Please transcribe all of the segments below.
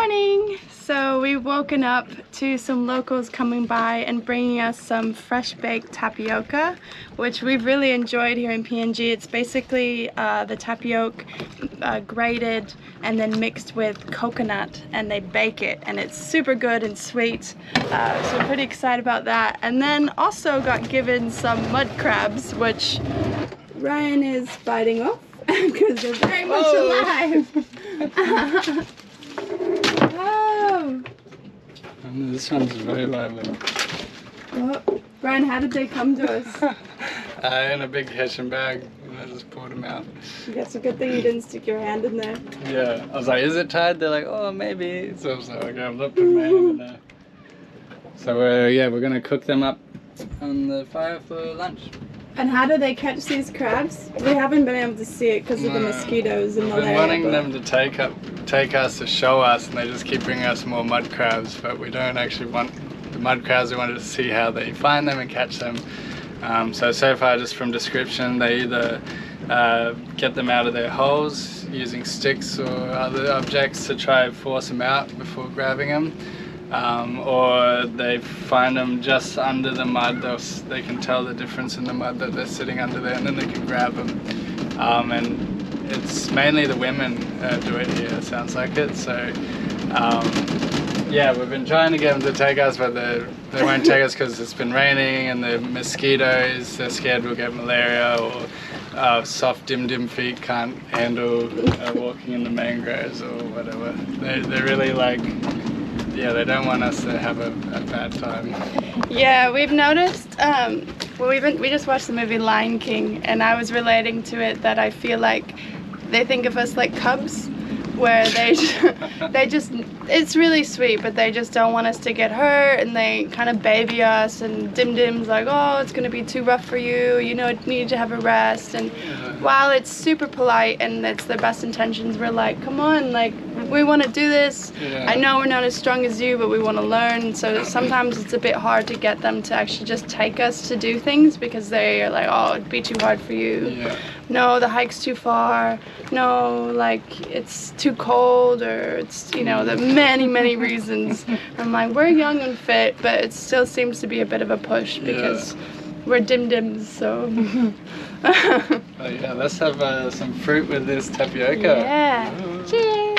morning! So we've woken up to some locals coming by and bringing us some fresh baked tapioca, which we've really enjoyed here in PNG. It's basically the tapioca grated and then mixed with coconut, and they bake it, and it's super good and sweet. So we're pretty excited about that. And then also got given some mud crabs, which Ryan is biting off because they're very much alive. Oh. And this one's very lively. Oh. Ryan, how did they come to us? In a big Hessian bag, and I just poured them out. That's a good thing you didn't stick your hand in there. Yeah, I was like, is it tied? They're like, oh, maybe. So I was like, okay, I'm not putting my hand in there. So we're gonna cook them up on the fire for lunch. And how do they catch these crabs? We haven't been able to see it because of the mosquitoes and I've been wanting them to take us to show us, and they just keep bringing us more mud crabs, but we don't actually want the mud crabs. We wanted to see how they find them and catch them. So far, just from description, they either get them out of their holes using sticks or other objects to try and force them out before grabbing them. Or they find them just under the mud. They can tell the difference in the mud that they're sitting under there, and then they can grab them. And it's mainly the women do it here, it sounds like it. So yeah, we've been trying to get them to take us, but they won't take us because it's been raining and the mosquitoes, they're scared we'll get malaria, or soft dim feet can't handle walking in the mangroves or whatever. They're really like, yeah, they don't want us to have a bad time. Yeah, we've noticed, well, we just watched the movie Lion King, and I was relating to it that I feel like they think of us like cubs, where they just, it's really sweet, but they just don't want us to get hurt, and they kind of baby us, and Dim's like, oh, it's going to be too rough for you, you know, you need to have a rest. And while it's super polite and it's their best intentions, we're like, come on, like, we want to do this. Yeah. I know we're not as strong as you, but we want to learn. So sometimes it's a bit hard to get them to actually just take us to do things, because they are like, oh, it'd be too hard for you. Yeah. No, the hike's too far. No, like, it's too cold, or it's, you know, the many reasons. I'm like, we're young and fit, but it still seems to be a bit of a push because we're Dims, so. Oh yeah, let's have some fruit with this tapioca. Yeah. Ooh. Cheers.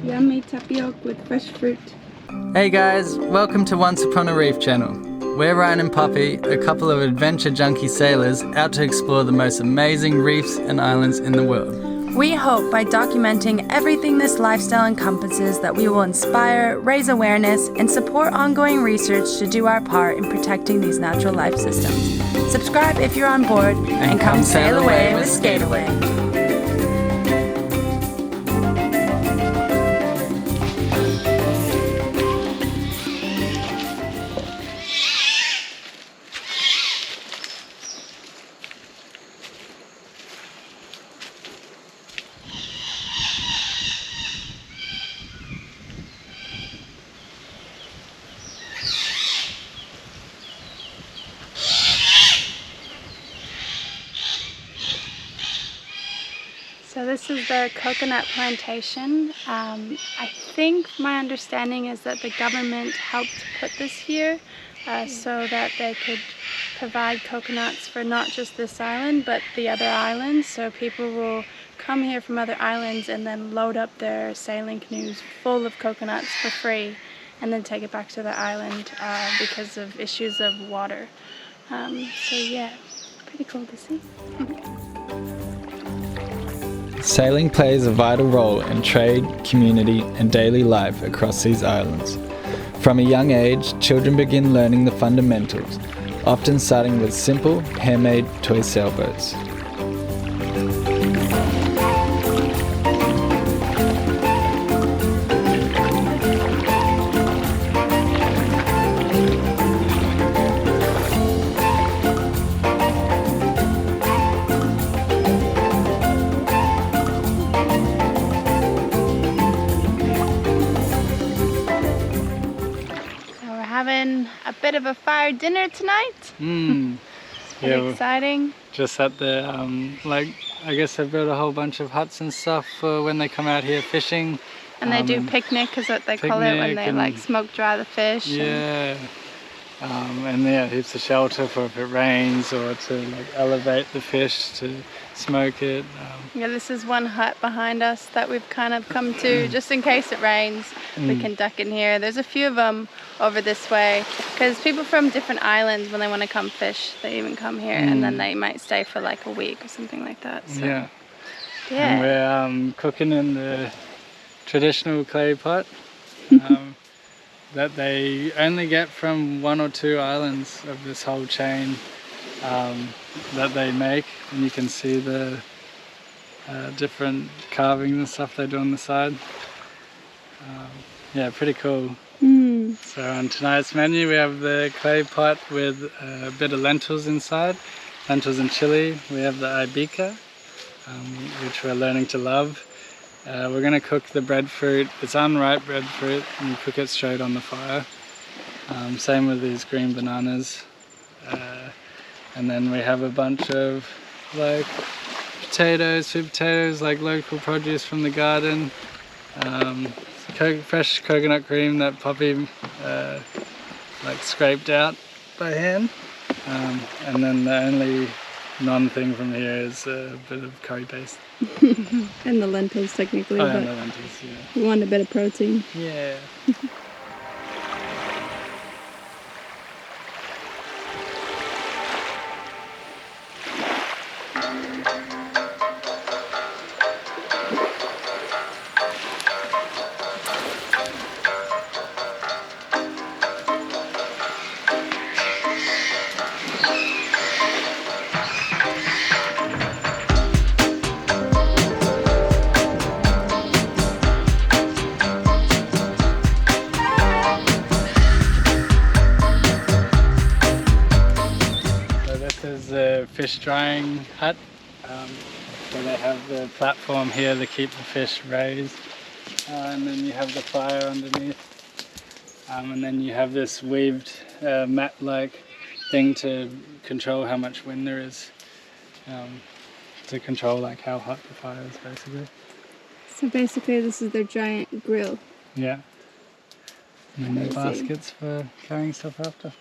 Yummy tapioca with fresh fruit. Hey guys, welcome to Once Upon a Reef channel. We're Ryan and Poppy, a couple of adventure junkie sailors out to explore the most amazing reefs and islands in the world. We hope by documenting everything this lifestyle encompasses that we will inspire, raise awareness, and support ongoing research to do our part in protecting these natural life systems. Subscribe if you're on board, and come sail away with Skateaway. So this is the coconut plantation. I think my understanding is that the government helped put this here so that they could provide coconuts for not just this island but the other islands. So people will come here from other islands and then load up their sailing canoes full of coconuts for free, and then take it back to the island because of issues of water. So yeah, pretty cool to see. Sailing plays a vital role in trade, community, and daily life across these islands. From a young age, children begin learning the fundamentals, often starting with simple, handmade toy sailboats. Having a bit of a fire dinner tonight. It's pretty exciting. Just at the like, I guess they've built a whole bunch of huts and stuff for when they come out here fishing. And they do picnic, is what they call it, when they and- like smoke dry the fish. Yeah. And yeah, it's a shelter for if it rains or to like elevate the fish to smoke it. Yeah, this is one hut behind us that we've kind of come to just in case it rains. We can duck in here. There's a few of them over this way because people from different islands, when they want to come fish, they even come here and then they might stay for like a week or something like that. So, Yeah. yeah. And we're cooking in the traditional clay pot that they only get from 1 or 2 islands of this whole chain that they make. And you can see the different carvings and stuff they do on the side. Yeah, pretty cool. So on tonight's menu we have the clay pot with a bit of lentils inside, lentils and chili. We have the ibica, which we're learning to love. We're going to cook the breadfruit. It's unripe breadfruit and you cook it straight on the fire. Same with these green bananas. And then we have a bunch of like potatoes, sweet potatoes, like local produce from the garden. Fresh coconut cream that Poppy like scraped out by hand. And then the only non-thing from here is a bit of curry paste. And the lentils technically, Oh, but and the lentils, yeah. we want a bit of protein. Yeah. This is a fish drying hut, where they have the platform here to keep the fish raised, and then you have the fire underneath, and then you have this weaved mat-like thing to control how much wind there is, to control like how hot the fire is basically. So basically this is their giant grill. Yeah. And then the Crazy. baskets for carrying stuff after.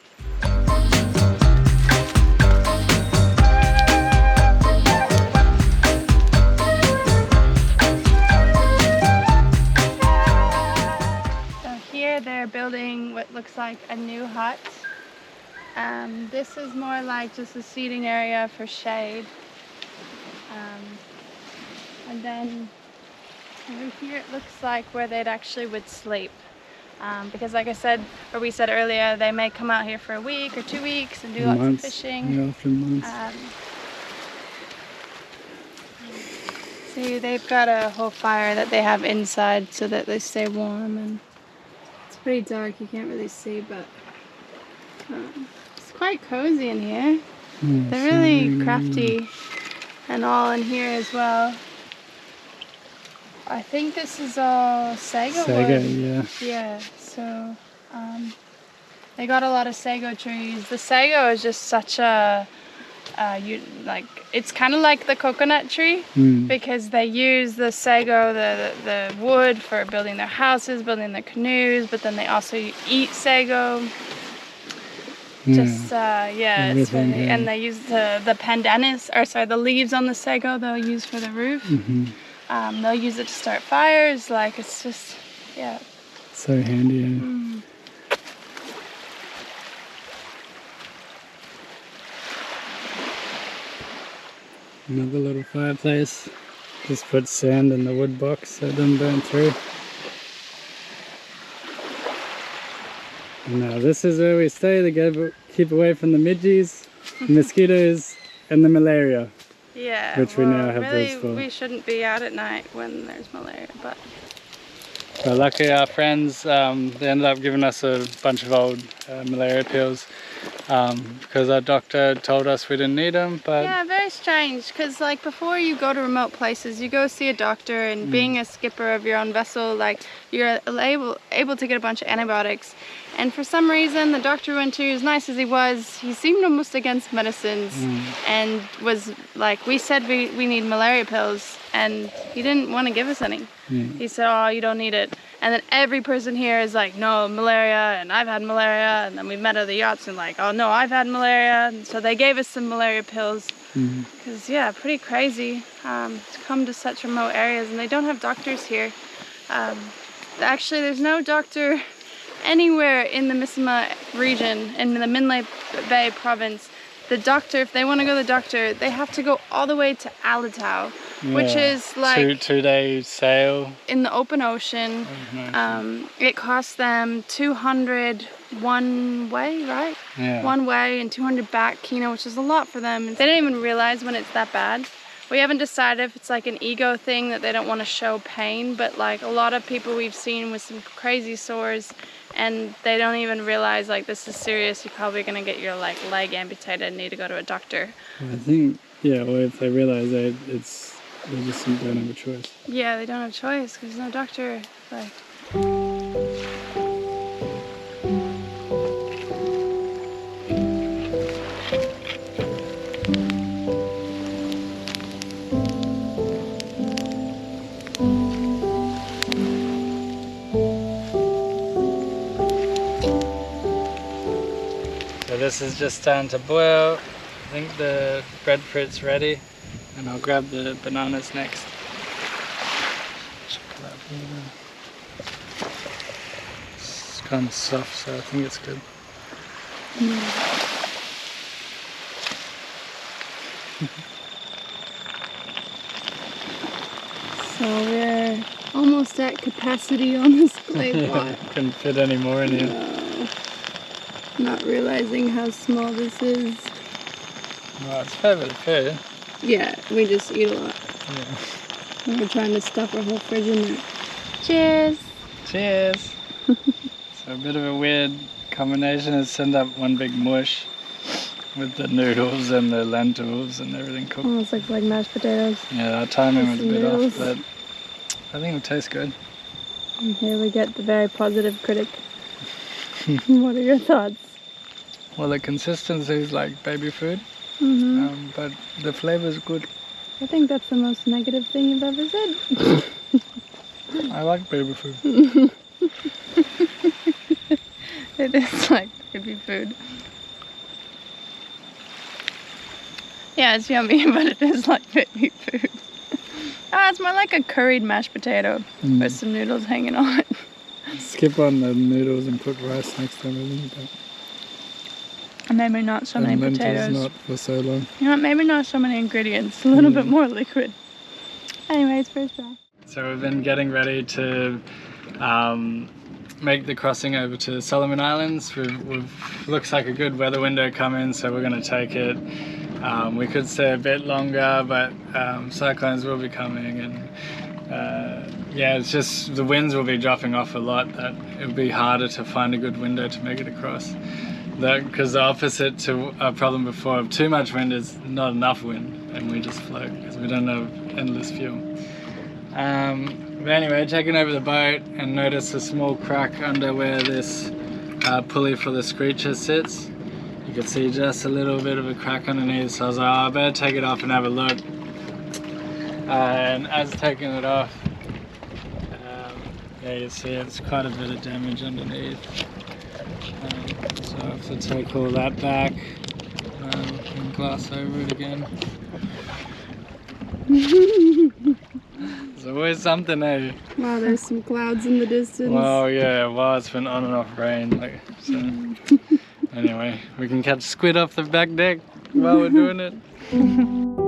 They're building what looks like a new hut. This is more like just a seating area for shade. And then over here it looks like where they'd actually would sleep. Because like I said, or we said earlier, they may come out here for a week or 2 weeks and do lots of fishing. Yeah, often months. See, they've got a whole fire that they have inside so that they stay warm, and it's pretty dark, you can't really see, but it's quite cozy in here. They're really crafty and all in here as well. I think this is all sago wood. yeah. Yeah, so they got a lot of sago trees. The sago is just such a it's kind of like the coconut tree because they use the sago, the wood for building their houses, building their canoes, but then they also eat sago. Just it's really, and they use the pandanus, or sorry, the leaves on the sago they'll use for the roof. They'll use it to start fires. Like it's just So handy. Another little fireplace. Just put sand in the wood box so it doesn't burn through. And now this is where we stay to keep away from the midges, mosquitoes, and the malaria. Yeah, Which we now have really, those for. we shouldn't be out at night when there's malaria, but Well, luckily our friends, they ended up giving us a bunch of old malaria pills because our doctor told us we didn't need them. But yeah, very strange, because like before you go to remote places, you go see a doctor, and being a skipper of your own vessel, like you're able to get a bunch of antibiotics. And for some reason, the doctor we went to, as nice as he seemed almost against medicines and was like, we said we need malaria pills. and he didn't want to give us any. He said, oh, you don't need it. And then every person here is like, no, malaria, and I've had malaria. And then we met at the yachts and like, oh no, I've had malaria. And so they gave us some malaria pills. Because, yeah, pretty crazy to come to such remote areas, and they don't have doctors here. Actually, there's no doctor anywhere in the Misima region, in the Minlay Bay province. The doctor, if they want to go to the doctor, they have to go all the way to Alitau, which is like two-day sail in the open ocean. It costs them 200 one way, right? Yeah. One way and 200 back kina, which is a lot for them. They don't even realize when it's that bad. We haven't decided if it's like an ego thing that they don't want to show pain, but like a lot of people we've seen with some crazy sores, and they don't even realize like this is serious. You're probably gonna get your like leg amputated and need to go to a doctor. I think, yeah, or if they realize they just don't have a choice. Yeah, they don't have a choice because there's no doctor. Like. So this is just starting to boil. I think the breadfruit's ready, and I'll grab the bananas next. It's kind of soft, so I think it's good. So we're almost at capacity on this clay pot. Couldn't fit any more in here. No. Not realizing how small this is. Well, it's favorite food. Yeah, we just eat a lot. Yeah. We're trying to stuff our whole fridge in there. Cheers! Cheers! So a bit of a weird combination is send up one big mush with the noodles and the lentils and everything cooked. Almost looks like mashed potatoes. Yeah, our timing was a bit Noodles. off, but I think it'll taste good. And here we get the very positive critic. What are your thoughts? Well, the consistency is like baby food, but the flavor is good. I think that's the most negative thing you've ever said. I like baby food. It is like baby food. Yeah, it's yummy, but it is like baby food. It's more like a curried mashed potato with some noodles hanging on it. Skip on the noodles and put rice next to them. And maybe not so many potatoes. Not for so long. You know, maybe not so many ingredients. A little bit more liquid. Anyways, first try. So we've been getting ready to make the crossing over to Solomon Islands. Looks like a good weather window coming, so we're going to take it. We could stay a bit longer, but cyclones will be coming, and yeah, it's just the winds will be dropping off a lot. That it'll be harder to find a good window to make it across. Because the opposite to our problem before of too much wind is not enough wind, and we just float because we don't have endless fuel. But anyway, taking over the boat and notice a small crack under where this pulley for the screecher sits. You can see just a little bit of a crack underneath, so I was like, oh, I better take it off and have a look. And as taking it off, yeah, you see it's quite a bit of damage underneath. So I have to take all that back and glass over it again. There's always something, eh? Wow, there's some clouds in the distance. Well, yeah, well, it's been on and off rain, like, so. Anyway, we can catch squid off the back deck while we're doing it.